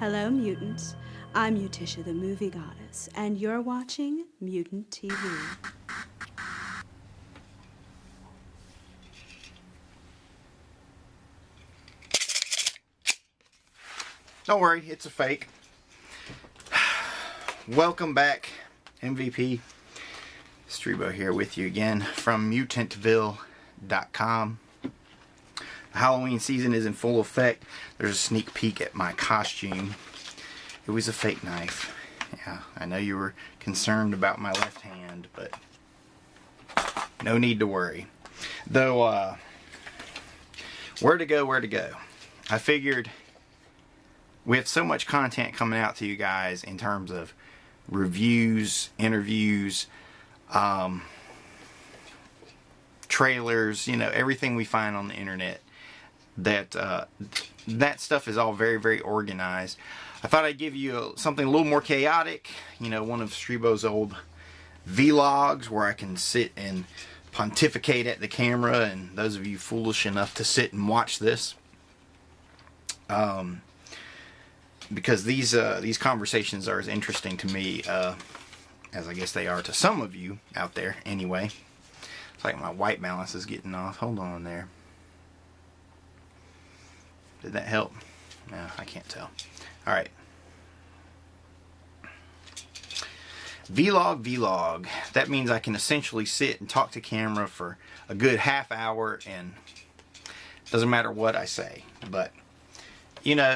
Hello, mutants. I'm Mutisha the Movie Goddess, and you're watching Mutant TV. Don't worry, it's a fake. Welcome back, MVP. Streebo here with you again from mutantville.com. The Halloween season is in full effect. There's a sneak peek at my costume. It was a fake knife. Yeah, I know you were concerned about my left hand, but no need to worry. Though, where to go? I figured we have so much content coming out to you guys in terms of reviews, interviews, trailers, everything we find on the internet. That stuff is all very, very organized. I thought I'd give you something a little more chaotic, one of Streebo's old vlogs where I can sit and pontificate at the camera, and those of you foolish enough to sit and watch this. Because these conversations are as interesting to me as I guess they are to some of you out there anyway. It's like my white balance is getting off. Hold on there. Did that help? No, I can't tell. Alright. Vlog. That means I can essentially sit and talk to camera for a good half hour, and it doesn't matter what I say. But, at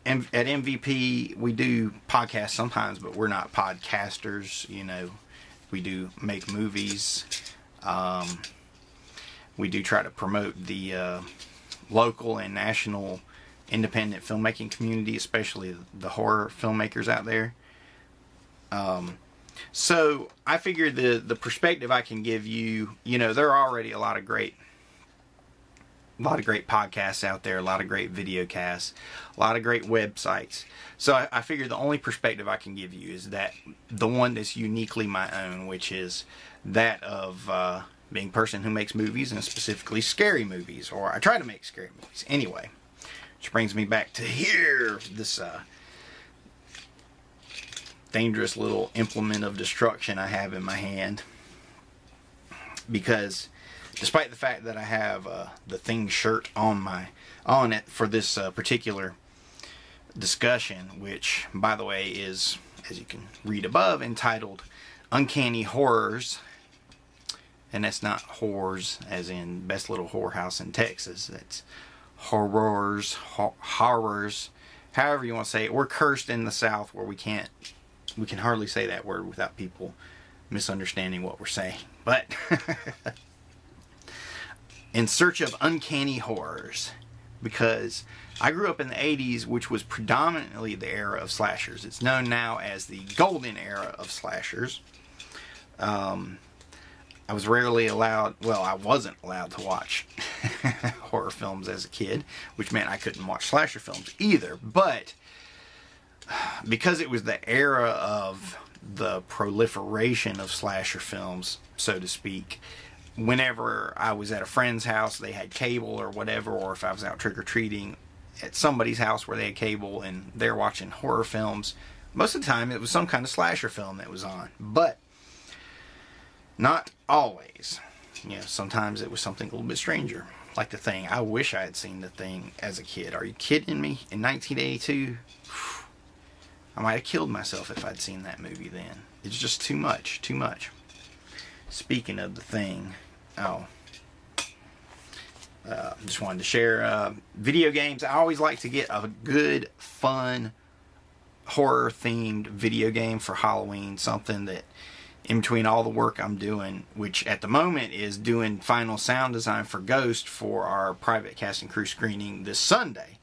MVP, we do podcasts sometimes, but we're not podcasters. We do make movies. We do try to promote the local and national independent filmmaking community, especially the horror filmmakers out there. So I figured the perspective I can give you, there are already a lot of great podcasts out there, a lot of great video casts, a lot of great websites. So I figured the only perspective I can give you is that the one that's uniquely my own, which is that of being a person who makes movies, and specifically scary movies, or I try to make scary movies. Anyway, which brings me back to here, this dangerous little implement of destruction I have in my hand. Because despite the fact that I have the Thing shirt on it for this particular discussion, which, by the way, is, as you can read above, entitled Uncanny Horrors. And that's not whores as in Best Little Whorehouse in Texas. That's horrors, however you want to say it. We're cursed in the South where we can hardly say that word without people misunderstanding what we're saying. But in search of uncanny horrors, because I grew up in the 80s, which was predominantly the era of slashers. It's known now as the golden era of slashers. I was rarely allowed, I wasn't allowed to watch horror films as a kid, which meant I couldn't watch slasher films either. But because it was the era of the proliferation of slasher films, so to speak, whenever I was at a friend's house, they had cable or whatever, or if I was out trick-or-treating at somebody's house where they had cable and they're watching horror films, most of the time it was some kind of slasher film that was on. But not always. Sometimes it was something a little bit stranger, like The Thing. I wish I had seen The Thing as a kid. Are you kidding me? In 1982, I might have killed myself if I'd seen that movie then. It's just too much. Speaking of The Thing, just wanted to share video games. I always like to get a good, fun, horror-themed video game for Halloween, something that in between all the work I'm doing, which at the moment is doing final sound design for Ghost for our private cast and crew screening this Sunday.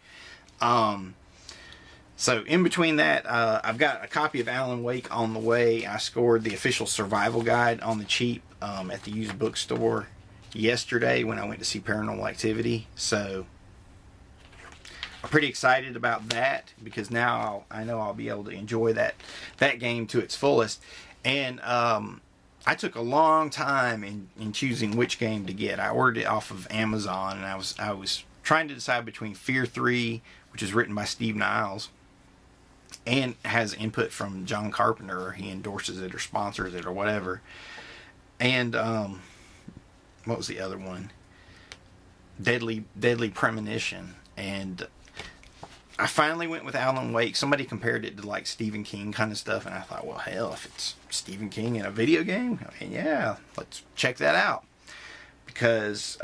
So in between that, I've got a copy of Alan Wake on the way. I scored the official survival guide on the cheap at the used bookstore yesterday when I went to see Paranormal Activity. So I'm pretty excited about that, because now I know I'll be able to enjoy that game to its fullest. And I took a long time in choosing which game to get. I ordered it off of Amazon, and I was trying to decide between Fear 3, which is written by Steve Niles and has input from John Carpenter, or he endorses it or sponsors it or whatever. And what was the other one? Deadly Premonition. And I finally went with Alan Wake. Somebody compared it to like Stephen King kind of stuff, and I thought, well, hell, if it's Stephen King in a video game, I mean, yeah, let's check that out. Because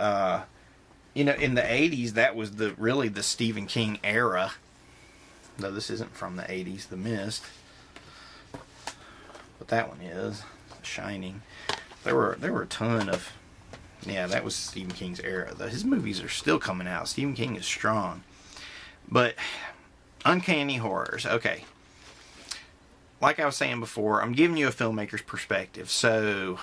you know, in the 80s, that was really the Stephen King era. No, this isn't from the 80s, The Mist. But that one is Shining. There were a ton of, yeah, that was Stephen King's era. His movies are still coming out. Stephen King is strong. But Uncanny Horrors, okay. Like I was saying before, I'm giving you a filmmaker's perspective, so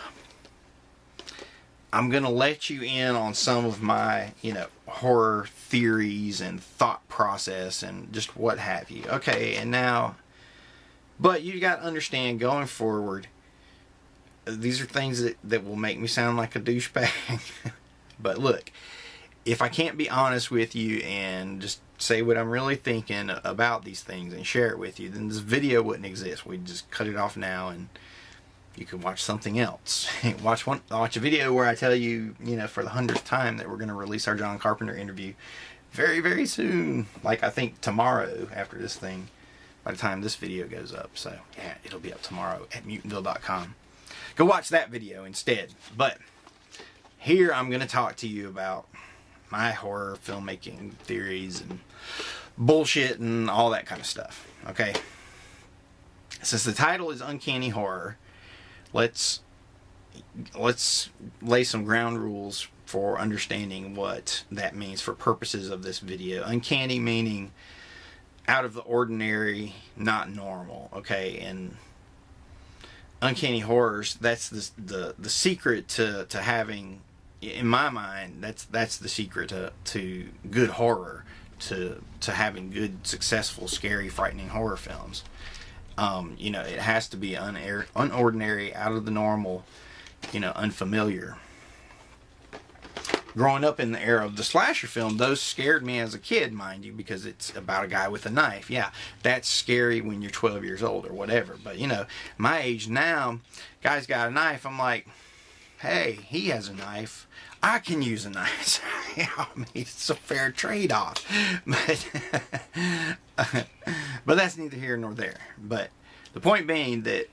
I'm going to let you in on some of my, you know, horror theories and thought process and just what have you. Okay, and now, but you got to understand going forward, these are things that will make me sound like a douchebag. But look, if I can't be honest with you and just say what I'm really thinking about these things and share it with you, then this video wouldn't exist. We'd just cut it off now and you could watch something else. watch a video where I tell you, you know, for the 100th time that we're going to release our John Carpenter interview very, very soon. Like, I think tomorrow after this thing, by the time this video goes up. So, yeah, it'll be up tomorrow at mutantville.com. Go watch that video instead. But here I'm going to talk to you about my horror filmmaking theories and bullshit and all that kind of stuff. Okay? Since the title is Uncanny Horror, let's lay some ground rules for understanding what that means for purposes of this video. Uncanny meaning out of the ordinary, not normal, okay? And Uncanny Horrors, that's the secret to having, in my mind, that's the secret to good horror, to having good, successful, scary, frightening horror films. You know, it has to be unordinary, out of the normal, you know, unfamiliar. Growing up in the era of the slasher film, those scared me as a kid, mind you, because it's about a guy with a knife. Yeah, that's scary when you're 12 years old or whatever. But, you know, my age now, guy's got a knife, I'm like, hey, he has a knife. I can use a knife. I mean, it's a fair trade-off. But that's neither here nor there. But the point being that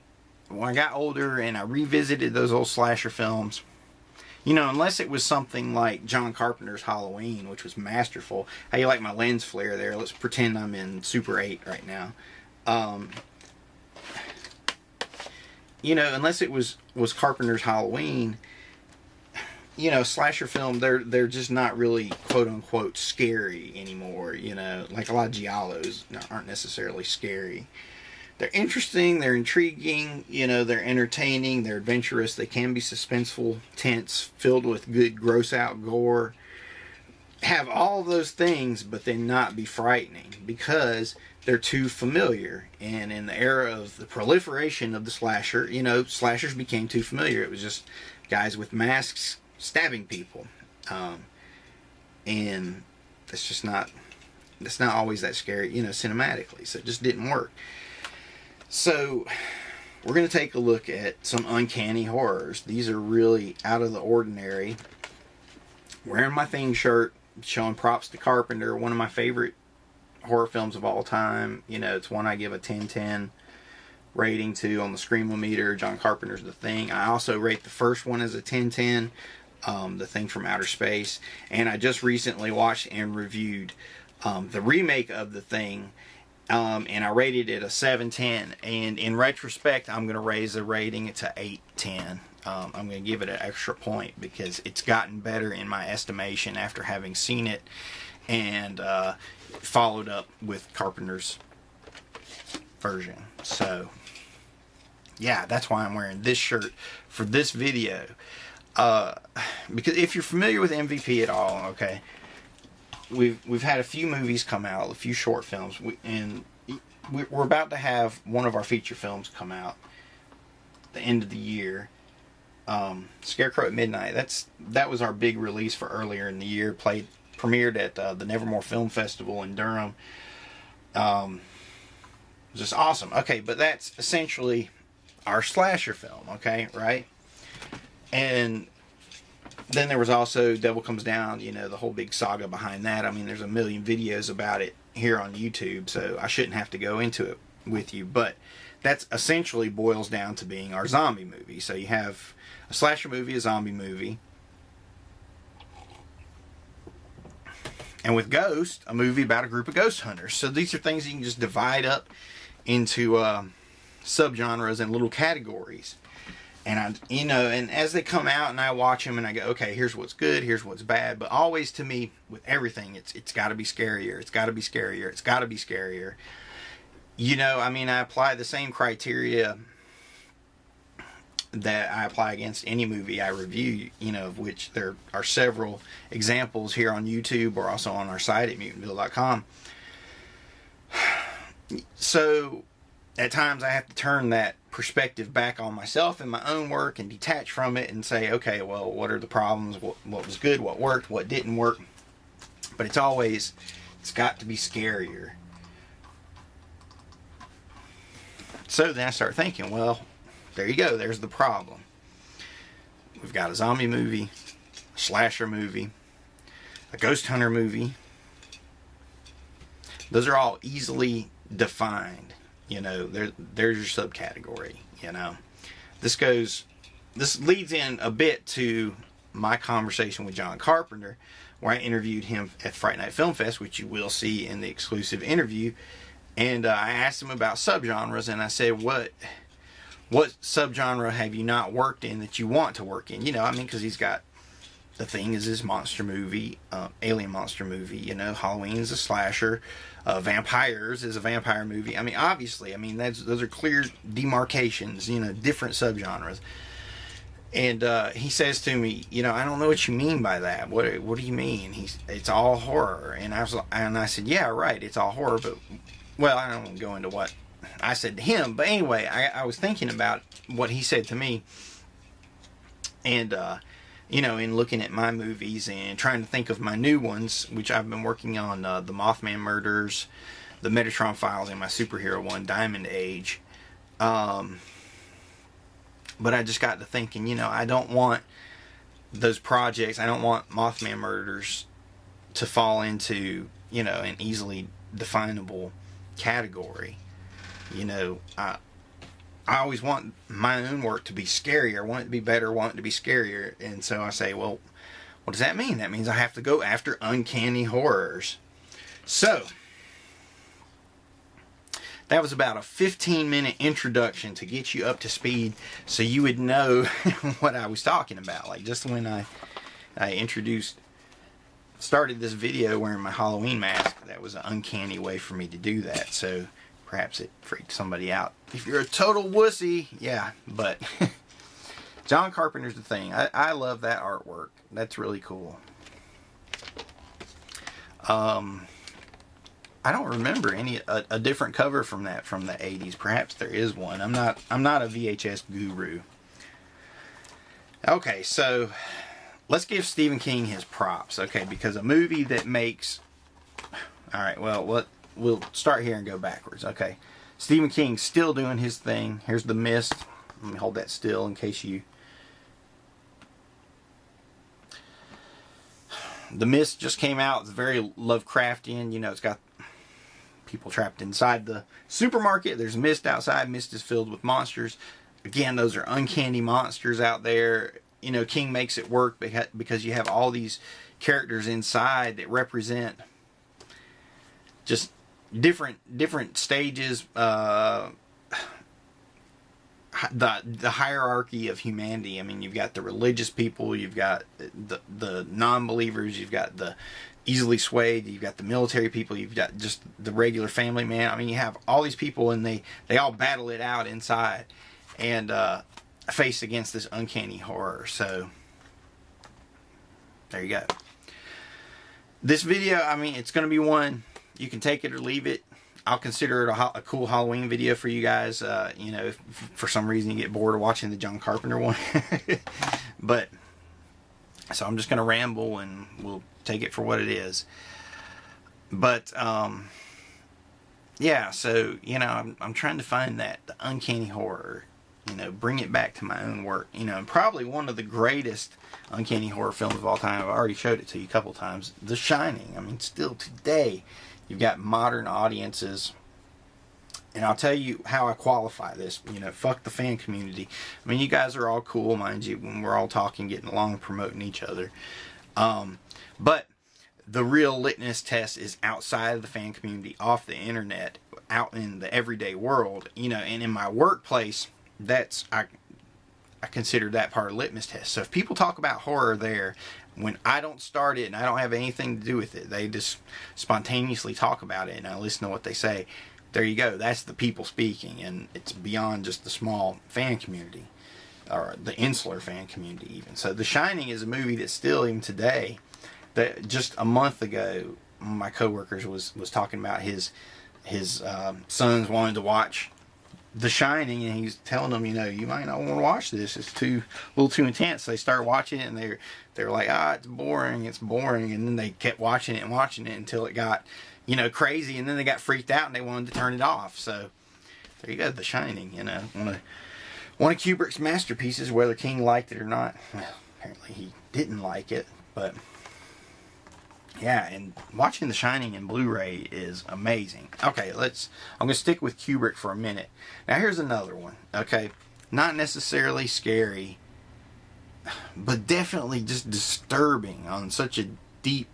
when I got older and I revisited those old slasher films, you know, unless it was something like John Carpenter's Halloween, which was masterful. How you like my lens flare there? Let's pretend I'm in Super 8 right now. You know, unless it was Carpenter's Halloween, you know, slasher film, they're just not really quote unquote scary anymore. You know, like a lot of giallos aren't necessarily scary. They're interesting, they're intriguing, you know, they're entertaining, they're adventurous, they can be suspenseful, tense, filled with good gross out gore. Have all of those things, but then not be frightening because they're too familiar. And in the era of the proliferation of the slasher, you know, slashers became too familiar. It was just guys with masks stabbing people. And that's not always that scary, you know, cinematically. So it just didn't work. So we're going to take a look at some uncanny horrors. These are really out of the ordinary. Wearing my thing shirt, showing props to Carpenter, one of my favorite horror films of all time. You know, it's one I give a 10/10 rating to on the Screamometer. John Carpenter's The Thing. I also rate the first one as a 10/10, The Thing from Outer Space. And I just recently watched and reviewed the remake of The Thing, and I rated it a 7/10. And in retrospect, I'm going to raise the rating to 8/10. I'm going to give it an extra point because it's gotten better in my estimation after having seen it and followed up with Carpenter's version. So, yeah, that's why I'm wearing this shirt for this video. Because if you're familiar with MVP at all, okay, we've had a few movies come out, a few short films, and we're about to have one of our feature films come out at the end of the year. Scarecrow at Midnight. That was our big release for earlier in the year. Played premiered at the Nevermore Film Festival in Durham. It was just awesome. Okay, but that's essentially our slasher film, okay, right? And then there was also Devil Comes Down, you know, the whole big saga behind that. I mean, there's a million videos about it here on YouTube, so I shouldn't have to go into it with you. But that's essentially boils down to being our zombie movie. So you have a slasher movie, a zombie movie. And with Ghost, a movie about a group of ghost hunters. So these are things you can just divide up into subgenres and little categories. And and as they come out and I watch them and I go, okay, here's what's good, here's what's bad. But always to me, with everything, it's got to be scarier. It's got to be scarier. It's got to be scarier. You know, I mean, I apply the same criteria that I apply against any movie I review, you know, of which there are several examples here on YouTube or also on our site at mutantville.com. So at times I have to turn that perspective back on myself and my own work and detach from it and say, okay, well, what are the problems? What was good? What worked? What didn't work? But it's got to be scarier. So then I start thinking, well, there you go. There's the problem. We've got a zombie movie, a slasher movie, a ghost hunter movie. Those are all easily defined. You know, there's your subcategory, you know. This leads in a bit to my conversation with John Carpenter, where I interviewed him at Fright Night Film Fest, which you will see in the exclusive interview. And I asked him about subgenres, and I said, what subgenre have you not worked in that you want to work in? You know, I mean, because he's got The Thing is his monster movie, alien monster movie, you know, Halloween's a slasher, Vampires is a vampire movie. I mean, obviously, I mean, those are clear demarcations, you know, different subgenres. And he says to me, you know, I don't know what you mean by that. What do you mean? It's all horror. And I said, yeah, right, it's all horror, but, well, I don't want to go into what I said to him, but anyway, I was thinking about what he said to me, and you know, in looking at my movies and trying to think of my new ones, which I've been working on, the Mothman Murders, the Metatron Files, and my superhero one, Diamond Age. But I just got to thinking, you know, I don't want those projects, I don't want Mothman Murders to fall into, you know, an easily definable category. You know, I always want my own work to be scarier. I want it to be better. I want it to be scarier. And so I say, well, what does that mean? That means I have to go after uncanny horrors. So that was about a 15-minute introduction to get you up to speed so you would know what I was talking about. Like just when I started this video wearing my Halloween mask, that was an uncanny way for me to do that. So perhaps it freaked somebody out. If you're a total wussy, yeah, but John Carpenter's The Thing. I love that artwork. That's really cool. I don't remember a different cover from that from the 80s. Perhaps there is one. I'm not a VHS guru. Okay, so let's give Stephen King his props, okay? Because a movie that makes... All right, well, we'll start here and go backwards. Okay, Stephen King's still doing his thing. Here's The Mist. Let me hold that still in case you... The Mist just came out. It's very Lovecraftian. You know, it's got people trapped inside the supermarket. There's mist outside. Mist is filled with monsters. Again, those are uncanny monsters out there. You know, King makes it work because you have all these characters inside that represent just different stages, the hierarchy of humanity. I mean, you've got the religious people, you've got the non-believers, you've got the easily swayed, you've got the military people, you've got just the regular family man. I mean, you have all these people, and they all battle it out inside and face against this uncanny horror. So there you go. This video, I mean, it's going to be one. You can take it or leave it. I'll consider it a cool Halloween video for you guys. You know, if for some reason you get bored of watching the John Carpenter one. But So I'm just going to ramble and we'll take it for what it is. But, yeah, so, you know, I'm trying to find the uncanny horror, you know, bring it back to my own work, you know, and probably one of the greatest uncanny horror films of all time. I've already showed it to you a couple times. The Shining. I mean, still today, you've got modern audiences. And I'll tell you how I qualify this. You know, fuck the fan community. I mean, you guys are all cool, mind you, when we're all talking, getting along, promoting each other. But the real litmus test is outside of the fan community, off the internet, out in the everyday world. You know, and in my workplace, I consider that part of the litmus test. So if people talk about horror there, when I don't start it and I don't have anything to do with it, they just spontaneously talk about it and I listen to what they say. There you go. That's the people speaking, and it's beyond just the small fan community, or the insular fan community even. So The Shining is a movie that still, even today, that just a month ago, my coworkers was talking about his sons wanted to watch The Shining, and he's telling them, you know, you might not want to watch this. It's a little too intense. They start watching it, and they're like, it's boring, and then they kept watching it until it got, you know, crazy, and then they got freaked out and they wanted to turn it off. So there you go, The Shining. You know, one of Kubrick's masterpieces, whether King liked it or not. Well, apparently he didn't like it, but yeah. And watching The Shining in Blu-ray is amazing. Okay, I'm gonna stick with Kubrick for a minute. Now here's another one. Okay, not necessarily scary, but definitely just disturbing on such a deep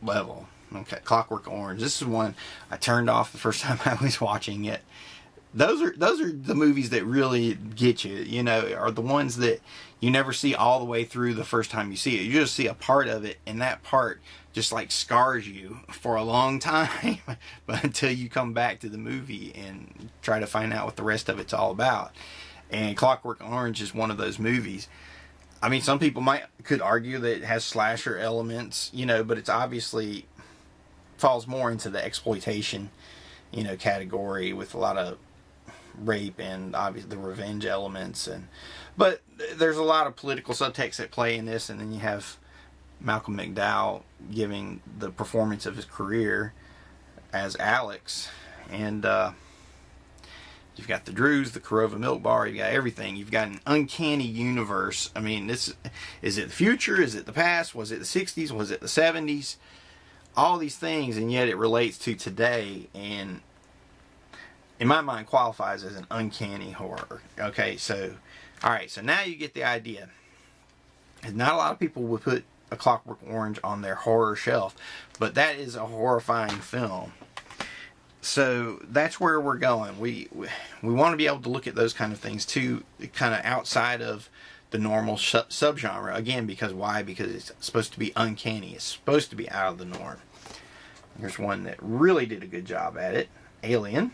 level. Okay, Clockwork Orange. This is one I turned off the first time I was watching it. Those are the movies that really get you, you know, are the ones that you never see all the way through the first time you see it. You just see a part of it, and that part just like scars you for a long time, but until you come back to the movie and try to find out what the rest of it's all about. And Clockwork Orange is one of those movies. I mean, some people could argue that it has slasher elements, you know, but it's obviously falls more into the exploitation, you know, category, with a lot of rape and obviously the revenge elements, but there's a lot of political subtext at play in this. And then you have Malcolm McDowell giving the performance of his career as Alex, and you've got the Drews, the Korova Milk Bar, you got everything. You've got an uncanny universe. I mean, is it the future? Is it the past? Was it the 60s? Was it the 70s? All these things, and yet it relates to today, and in my mind qualifies as an uncanny horror. Okay, so alright, so now you get the idea. And not a lot of people would put A Clockwork Orange on their horror shelf, but that is a horrifying film. So that's where we're going. We want to be able to look at those kind of things too, kind of outside of the normal subgenre. Again, because why? Because it's supposed to be uncanny. It's supposed to be out of the norm. Here's one that really did a good job at it. Alien.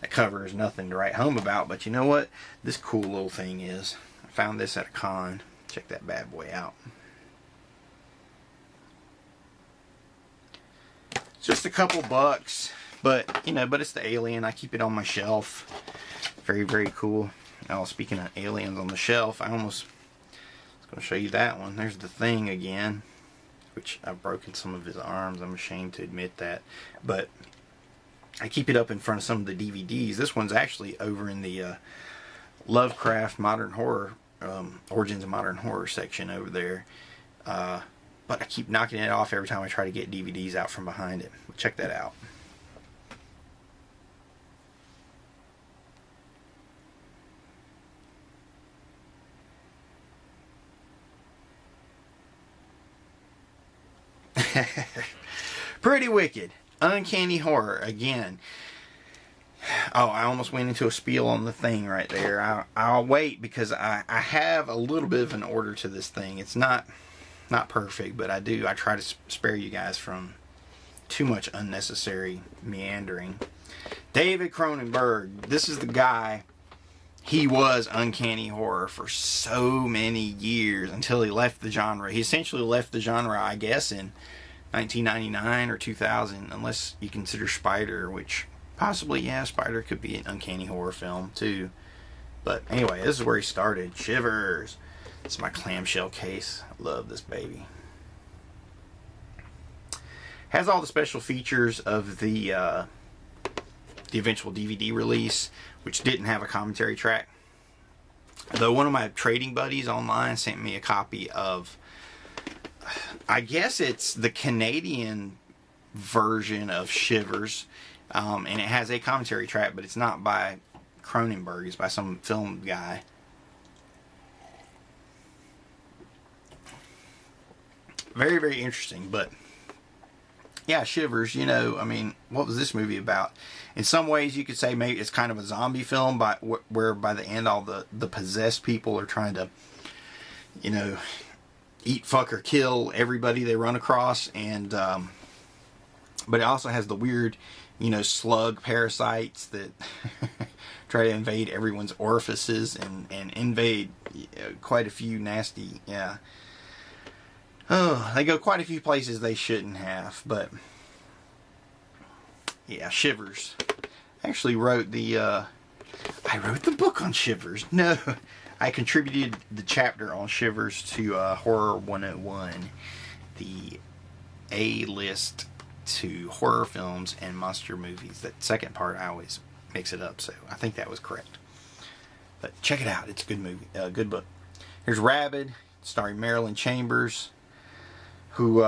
That cover is nothing to write home about, but you know what? This cool little thing is. I found this at a con. Check that bad boy out. It's just a couple bucks, but you know, but it's the Alien. I keep it on my shelf. Very, very cool. Oh, speaking of aliens on the shelf, I was going to show you that one. There's the Thing again, which I've broken some of his arms. I'm ashamed to admit that, but I keep it up in front of some of the DVDs. This one's actually over in the Lovecraft Modern Horror, Origins of Modern Horror section over there. But I keep knocking it off every time I try to get DVDs out from behind it. Check that out. Pretty wicked. Uncanny horror again. Oh, I almost went into a spiel on the Thing right there. I'll wait because I have a little bit of an order to this thing. It's not perfect, but I try to spare you guys from too much unnecessary meandering. David Cronenberg. This is the guy. He was uncanny horror for so many years until he left the genre. He essentially left the genre, I guess, in 1999 or 2000, unless you consider Spider, which possibly, yeah, Spider could be an uncanny horror film too. But anyway, this is where he started. Shivers. It's my clamshell case. I love this baby. Has all the special features of the eventual DVD release, which didn't have a commentary track. Though one of my trading buddies online sent me a copy of, I guess it's the Canadian version of Shivers, and it has a commentary track, but it's not by Cronenberg. It's by some film guy. Very, very interesting, but yeah, Shivers, you know, I mean, what was this movie about? In some ways, you could say maybe it's kind of a zombie film, where by the end, all the possessed people are trying to, you know, eat, fuck, or kill everybody they run across. And but it also has the weird, you know, slug parasites that try to invade everyone's orifices and invade quite a few nasty, yeah. Oh, they go quite a few places they shouldn't have, but yeah, Shivers. I actually wrote I wrote the book on Shivers. No, I contributed the chapter on Shivers to Horror 101, the A-list to horror films and monster movies. That second part, I always mix it up, so I think that was correct. But check it out. It's a good movie, good book. Here's Rabid, starring Marilyn Chambers, who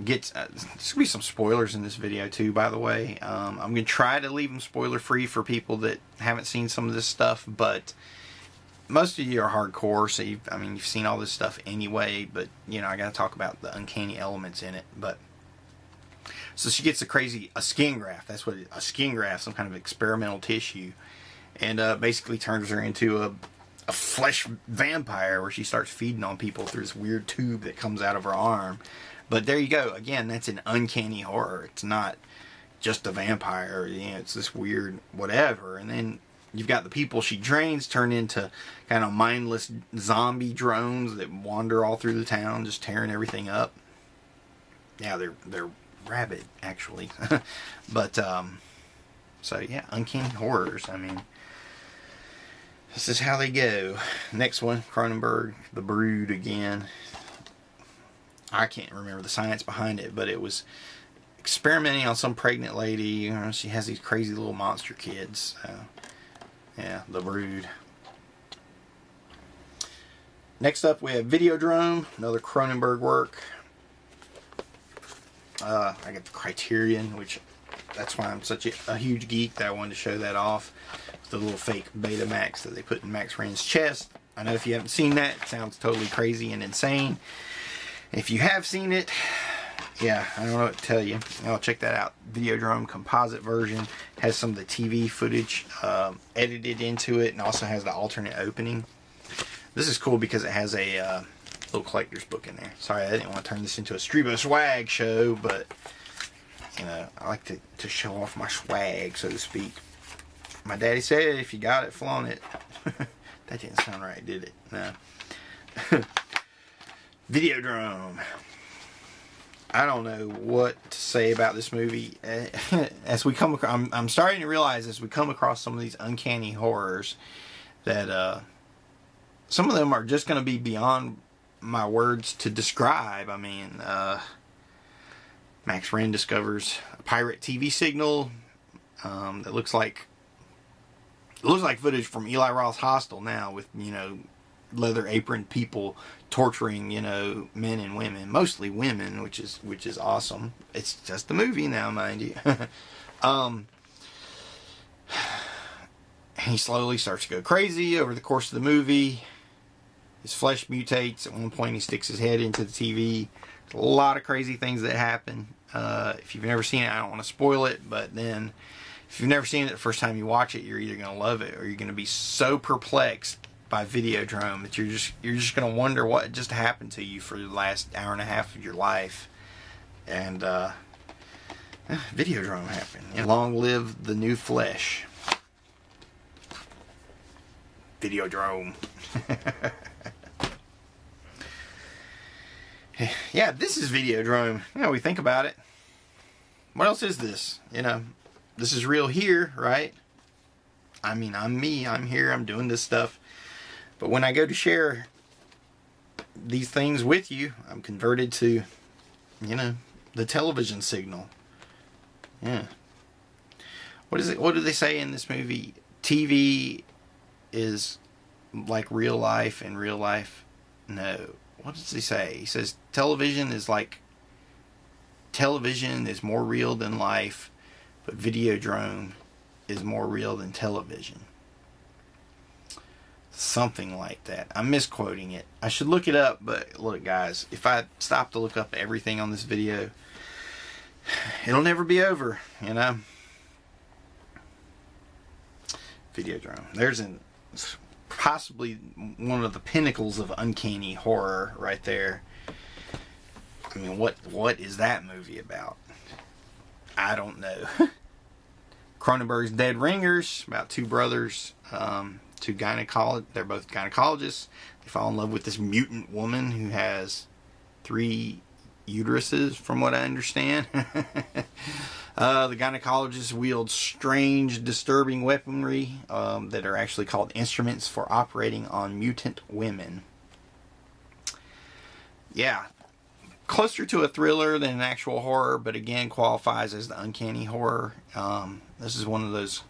gets... there's going to be some spoilers in this video too, by the way. I'm going to try to leave them spoiler free for people that haven't seen some of this stuff, but most of you are hardcore, so you've seen all this stuff anyway, but you know, I got to talk about the uncanny elements in it. But so she gets a skin graft. That's what a skin graft, some kind of experimental tissue, and basically turns her into a flesh vampire, where she starts feeding on people through this weird tube that comes out of her arm. But there you go. Again, that's an uncanny horror. It's not just a vampire. You know, it's this weird whatever. And then you've got the people she drains turn into kind of mindless zombie drones that wander all through the town, just tearing everything up. Yeah, they're rabid, actually. But so yeah, uncanny horrors. I mean, this is how they go. Next one, Cronenberg, The Brood again. I can't remember the science behind it, but it was experimenting on some pregnant lady. You know, she has these crazy little monster kids. Yeah, The Brood. Next up, we have Videodrome, another Cronenberg work. I got the Criterion, which that's why I'm such a huge geek that I wanted to show that off. The little fake Betamax that they put in Max Rand's chest. I know if you haven't seen that, it sounds totally crazy and insane. If you have seen it, yeah, I don't know what to tell you. I'll check that out. Videodrome composite version has some of the TV footage edited into it, and also has the alternate opening. This is cool because it has a little collector's book in there. Sorry, I didn't want to turn this into a Streebo swag show, but you know, I like to show off my swag, so to speak. My daddy said, if you got it, flaunt it. That didn't sound right, did it? No. Videodrome. I don't know what to say about this movie. As we come across, I'm starting to realize as we come across some of these uncanny horrors that some of them are just going to be beyond my words to describe. I mean, Max Rand discovers a pirate TV signal that looks like footage from Eli Roth's Hostel now, with, you know, leather aproned people torturing, you know, men and women, mostly women, which is awesome. It's just a movie now, mind you. He slowly starts to go crazy over the course of the movie. His flesh mutates. At one point, he sticks his head into the TV. There's a lot of crazy things that happen. If you've never seen it, I don't want to spoil it, but then if you've never seen it the first time you watch it, you're either going to love it or you're going to be so perplexed by Videodrome that you're just going to wonder what just happened to you for the last hour and a half of your life. And Videodrome happened. You know, long live the new flesh. Videodrome. Yeah, this is Videodrome. You know, we think about it. What else is this? You know, this is real here, right? I mean, I'm me. I'm here. I'm doing this stuff. But when I go to share these things with you. I'm converted to, the television signal. Yeah. What is it? What do they say in this movie? TV is like real life, and real life, no. What does he say? He says television is more real than life, but Videodrome is more real than television. Something like that. I'm misquoting it. I should look it up, but look, guys, if I stop to look up everything on this video, it'll never be over, Videodrome. There's possibly one of the pinnacles of uncanny horror right there. I mean, what is that movie about? I don't know. Cronenberg's Dead Ringers, about two brothers, they're both gynecologists. They fall in love with this mutant woman who has 3 uteruses, from what I understand. The gynecologists wield strange, disturbing weaponry that are actually called instruments for operating on mutant women. Yeah, closer to a thriller than an actual horror, but again qualifies as the uncanny horror. This is one of those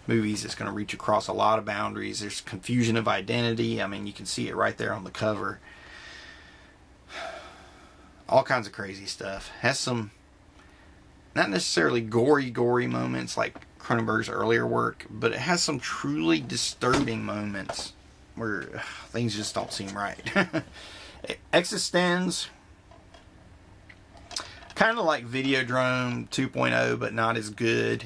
movies that's going to reach across a lot of boundaries. There's confusion of identity. I mean, you can see it right there on the cover. All kinds of crazy stuff. Has some not necessarily gory moments like Cronenberg's earlier work, but it has some truly disturbing moments where things just don't seem right. Existenz, kind of like Videodrome 2.0, but not as good.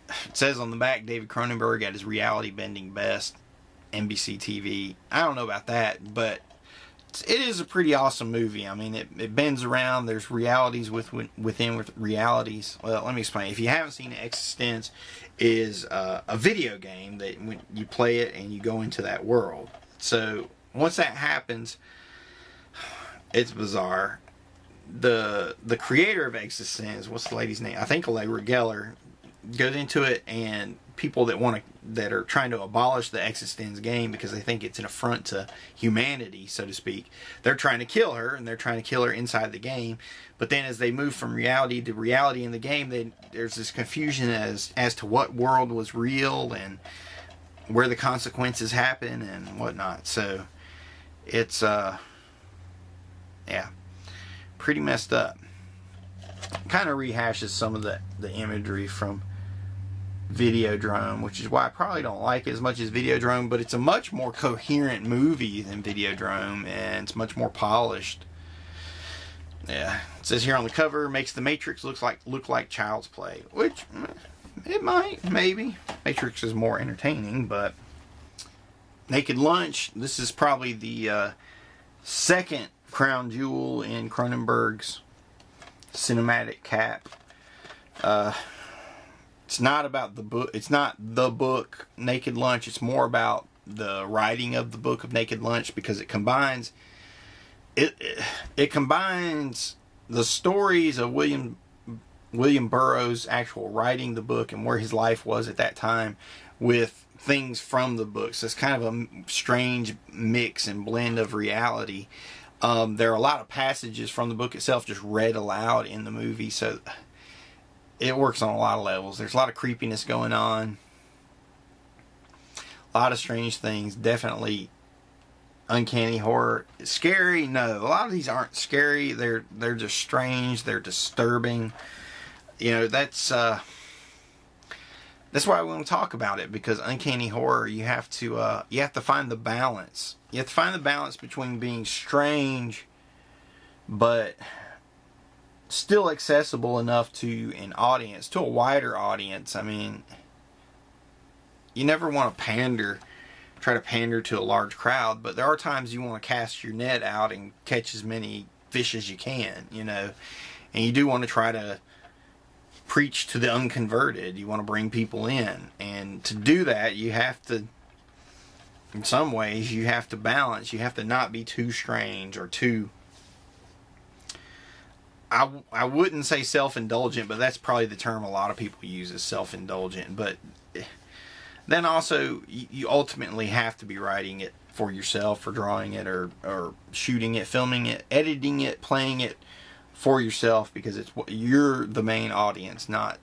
It says on the back, David Cronenberg at his reality bending best, NBC TV. I don't know about that, but it is a pretty awesome movie. I mean, it bends around. There's realities within realities. Well, let me explain. If you haven't seen it, Existenz is a video game that when you play it and you go into that world. So once that happens, it's bizarre. The creator of Existenz, what's the lady's name? I think Allegra Geller, goes into it, and people that are trying to abolish the Existenz game because they think it's an affront to humanity, so to speak. They're trying to kill her, and they're trying to kill her inside the game. But then as they move from reality to reality in the game, there's this confusion as to what world was real and where the consequences happen and whatnot. So it's pretty messed up. Kind of rehashes some of the imagery from Videodrome, which is why I probably don't like it as much as Videodrome, but it's a much more coherent movie than Videodrome, and it's much more polished. Yeah, it says here on the cover, makes The Matrix look like Child's Play, which it might, maybe. Matrix is more entertaining, but Naked Lunch, this is probably the second crown jewel in Cronenberg's cinematic cap. It's not about the book. It's not the book Naked Lunch. It's more about the writing of the book of Naked Lunch, because it combines it combines the stories of William Burroughs' actual writing the book and where his life was at that time with things from the book. So it's kind of a strange mix and blend of reality. There are a lot of passages from the book itself just read aloud in the movie, so it works on a lot of levels. There's a lot of creepiness going on, a lot of strange things. Definitely uncanny horror. Scary? No, a lot of these aren't scary. They're just strange. They're disturbing. That's why I want to talk about it, because uncanny horror, you have to find the balance. You have to find the balance between being strange but still accessible enough to an audience, to a wider audience. I mean, you never want to try to pander to a large crowd, but there are times you want to cast your net out and catch as many fish as you can, and you do want to try to preach to the unconverted. You want to bring people in, and to do that, you have to, in some ways, you have to balance. You have to not be too strange or too, I wouldn't say self-indulgent, but that's probably the term a lot of people use, is self-indulgent. But then also, you ultimately have to be writing it for yourself, or drawing it, or shooting it, filming it, editing it, playing it for yourself, because you're the main audience, not,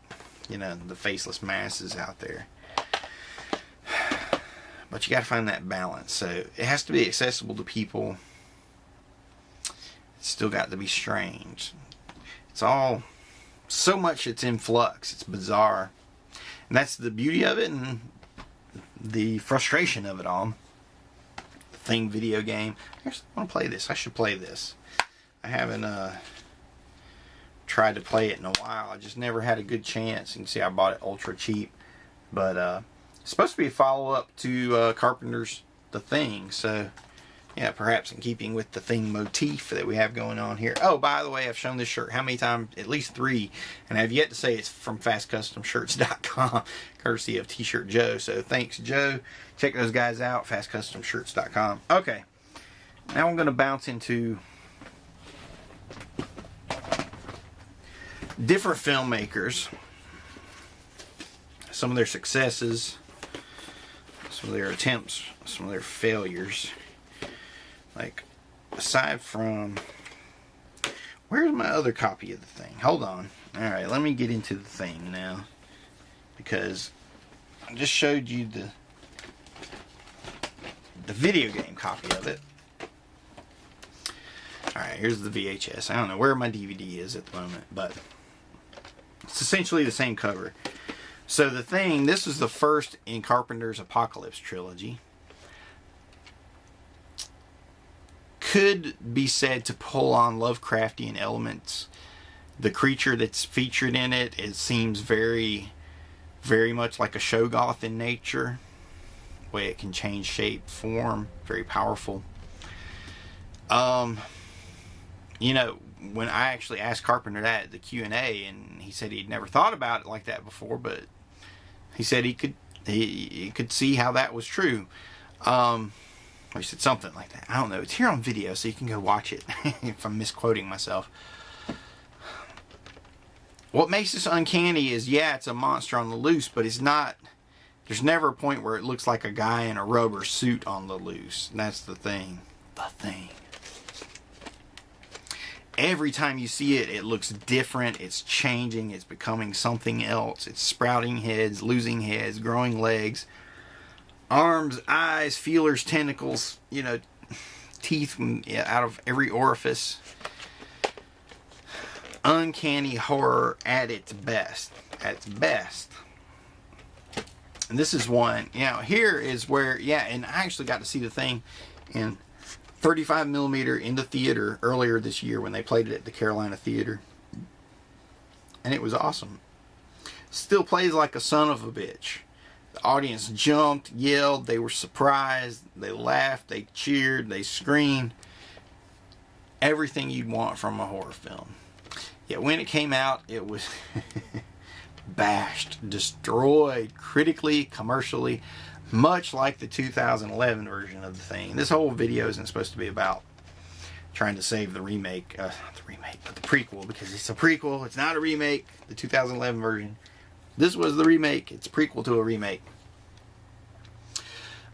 you know, the faceless masses out there. But you got to find that balance. So it has to be accessible to people. It's still got to be strange. It's all so much. It's in flux. It's bizarre, and that's the beauty of it, and the frustration of it all. Thing video game. I want to play this. I should play this. I haven't tried to play it in a while. I just never had a good chance. You can see I bought it ultra cheap, but it's supposed to be a follow-up to Carpenter's The Thing, so yeah, perhaps in keeping with the Thing motif that we have going on here. Oh, by the way, I've shown this shirt how many times? At least 3, and I've yet to say it's from FastCustomShirts.com, courtesy of T-Shirt Joe. So thanks, Joe. Check those guys out, FastCustomShirts.com. Okay, now I'm going to bounce into different filmmakers, some of their successes, some of their attempts, some of their failures. Like, aside from, where's my other copy of The Thing? Hold on. Alright, let me get into The Thing now, because I just showed you the video game copy of it. Alright, here's the VHS. I don't know where my DVD is at the moment, but it's essentially the same cover. So The Thing, this is the first in Carpenter's Apocalypse trilogy. Could be said to pull on Lovecraftian elements. The creature that's featured in it, it seems very, very much like a Shoggoth in nature. The way it can change shape, form, very powerful. You know, when I actually asked Carpenter that at the Q&A, and he said he'd never thought about it like that before, but he said he could see how that was true. He said something like that. I don't know. It's here on video, so you can go watch it if I'm misquoting myself. What makes this uncanny is, yeah, it's a monster on the loose, but it's not. There's never a point where it looks like a guy in a rubber suit on the loose. And that's the thing. The Thing. Every time you see it, it looks different. It's changing. It's becoming something else. It's sprouting heads, losing heads, growing legs, arms, eyes, feelers, tentacles, you know, teeth out of every orifice. Uncanny horror at its best. At its best. And this is one, you know, here is where, yeah, and I actually got to see The Thing in 35mm in the theater earlier this year when they played it at the Carolina Theater. And it was awesome. Still plays like a son of a bitch. The audience jumped, yelled, they were surprised, they laughed, they cheered, they screamed. Everything you'd want from a horror film. Yet when it came out, it was bashed, destroyed, critically, commercially, much like the 2011 version of The Thing. This whole video isn't supposed to be about trying to save the remake, but the prequel, because it's a prequel, it's not a remake, the 2011 version. This was the remake. It's a prequel to a remake.